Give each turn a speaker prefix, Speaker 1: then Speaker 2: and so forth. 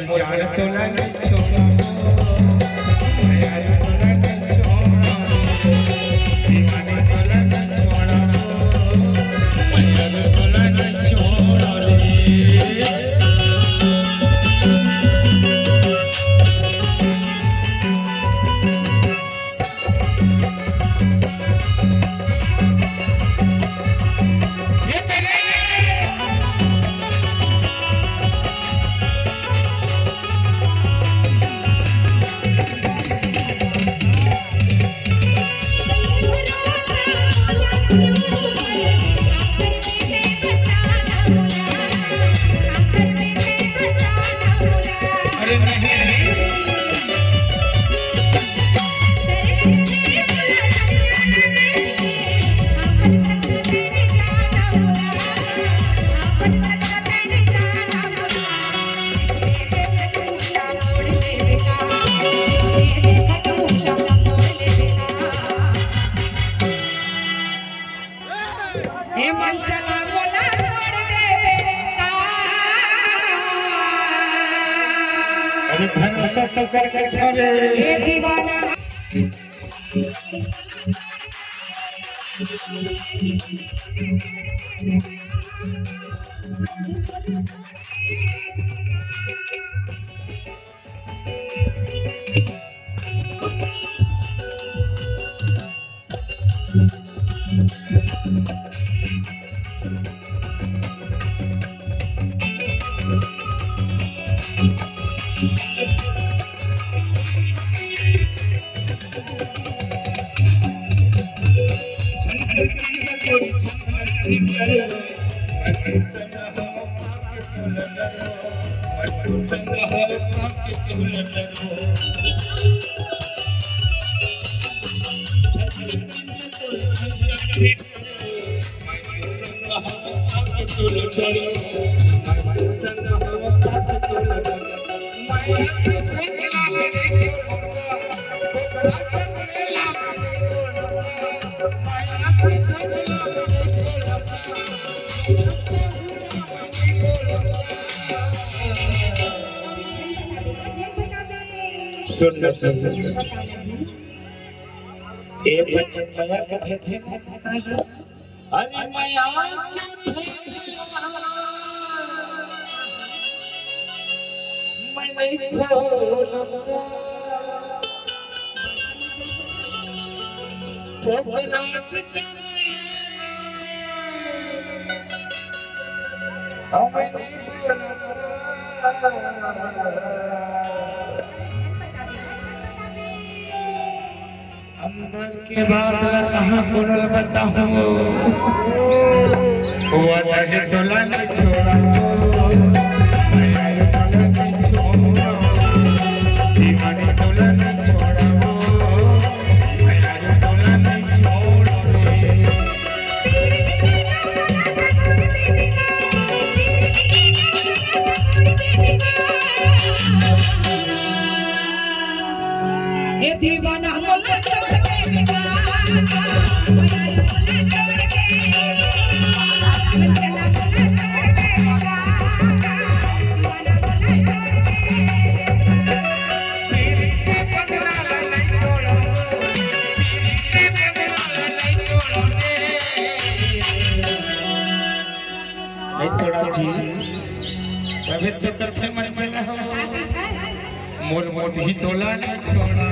Speaker 1: मोर जान तोला नहीं छोड़ा यार तोला नहीं छोड़ा दीवाने तोला नहीं छोड़ा यार तोला नहीं छोड़ा रे भरोसा तो करके छोड़े ये दीवाना अरे माया मैं अंदर के बाद कहाँ पुनर बताऊं वादा तोला नहीं छोड़ा यार तोला नहीं छोड़ा दीवाने तोला नहीं छोड़ा यार तोला नहीं छोड़ा
Speaker 2: ये दीवाना मोला छोड़ के
Speaker 1: अभी तो कथे मन में मोर मोटी तोला नहीं छोड़ा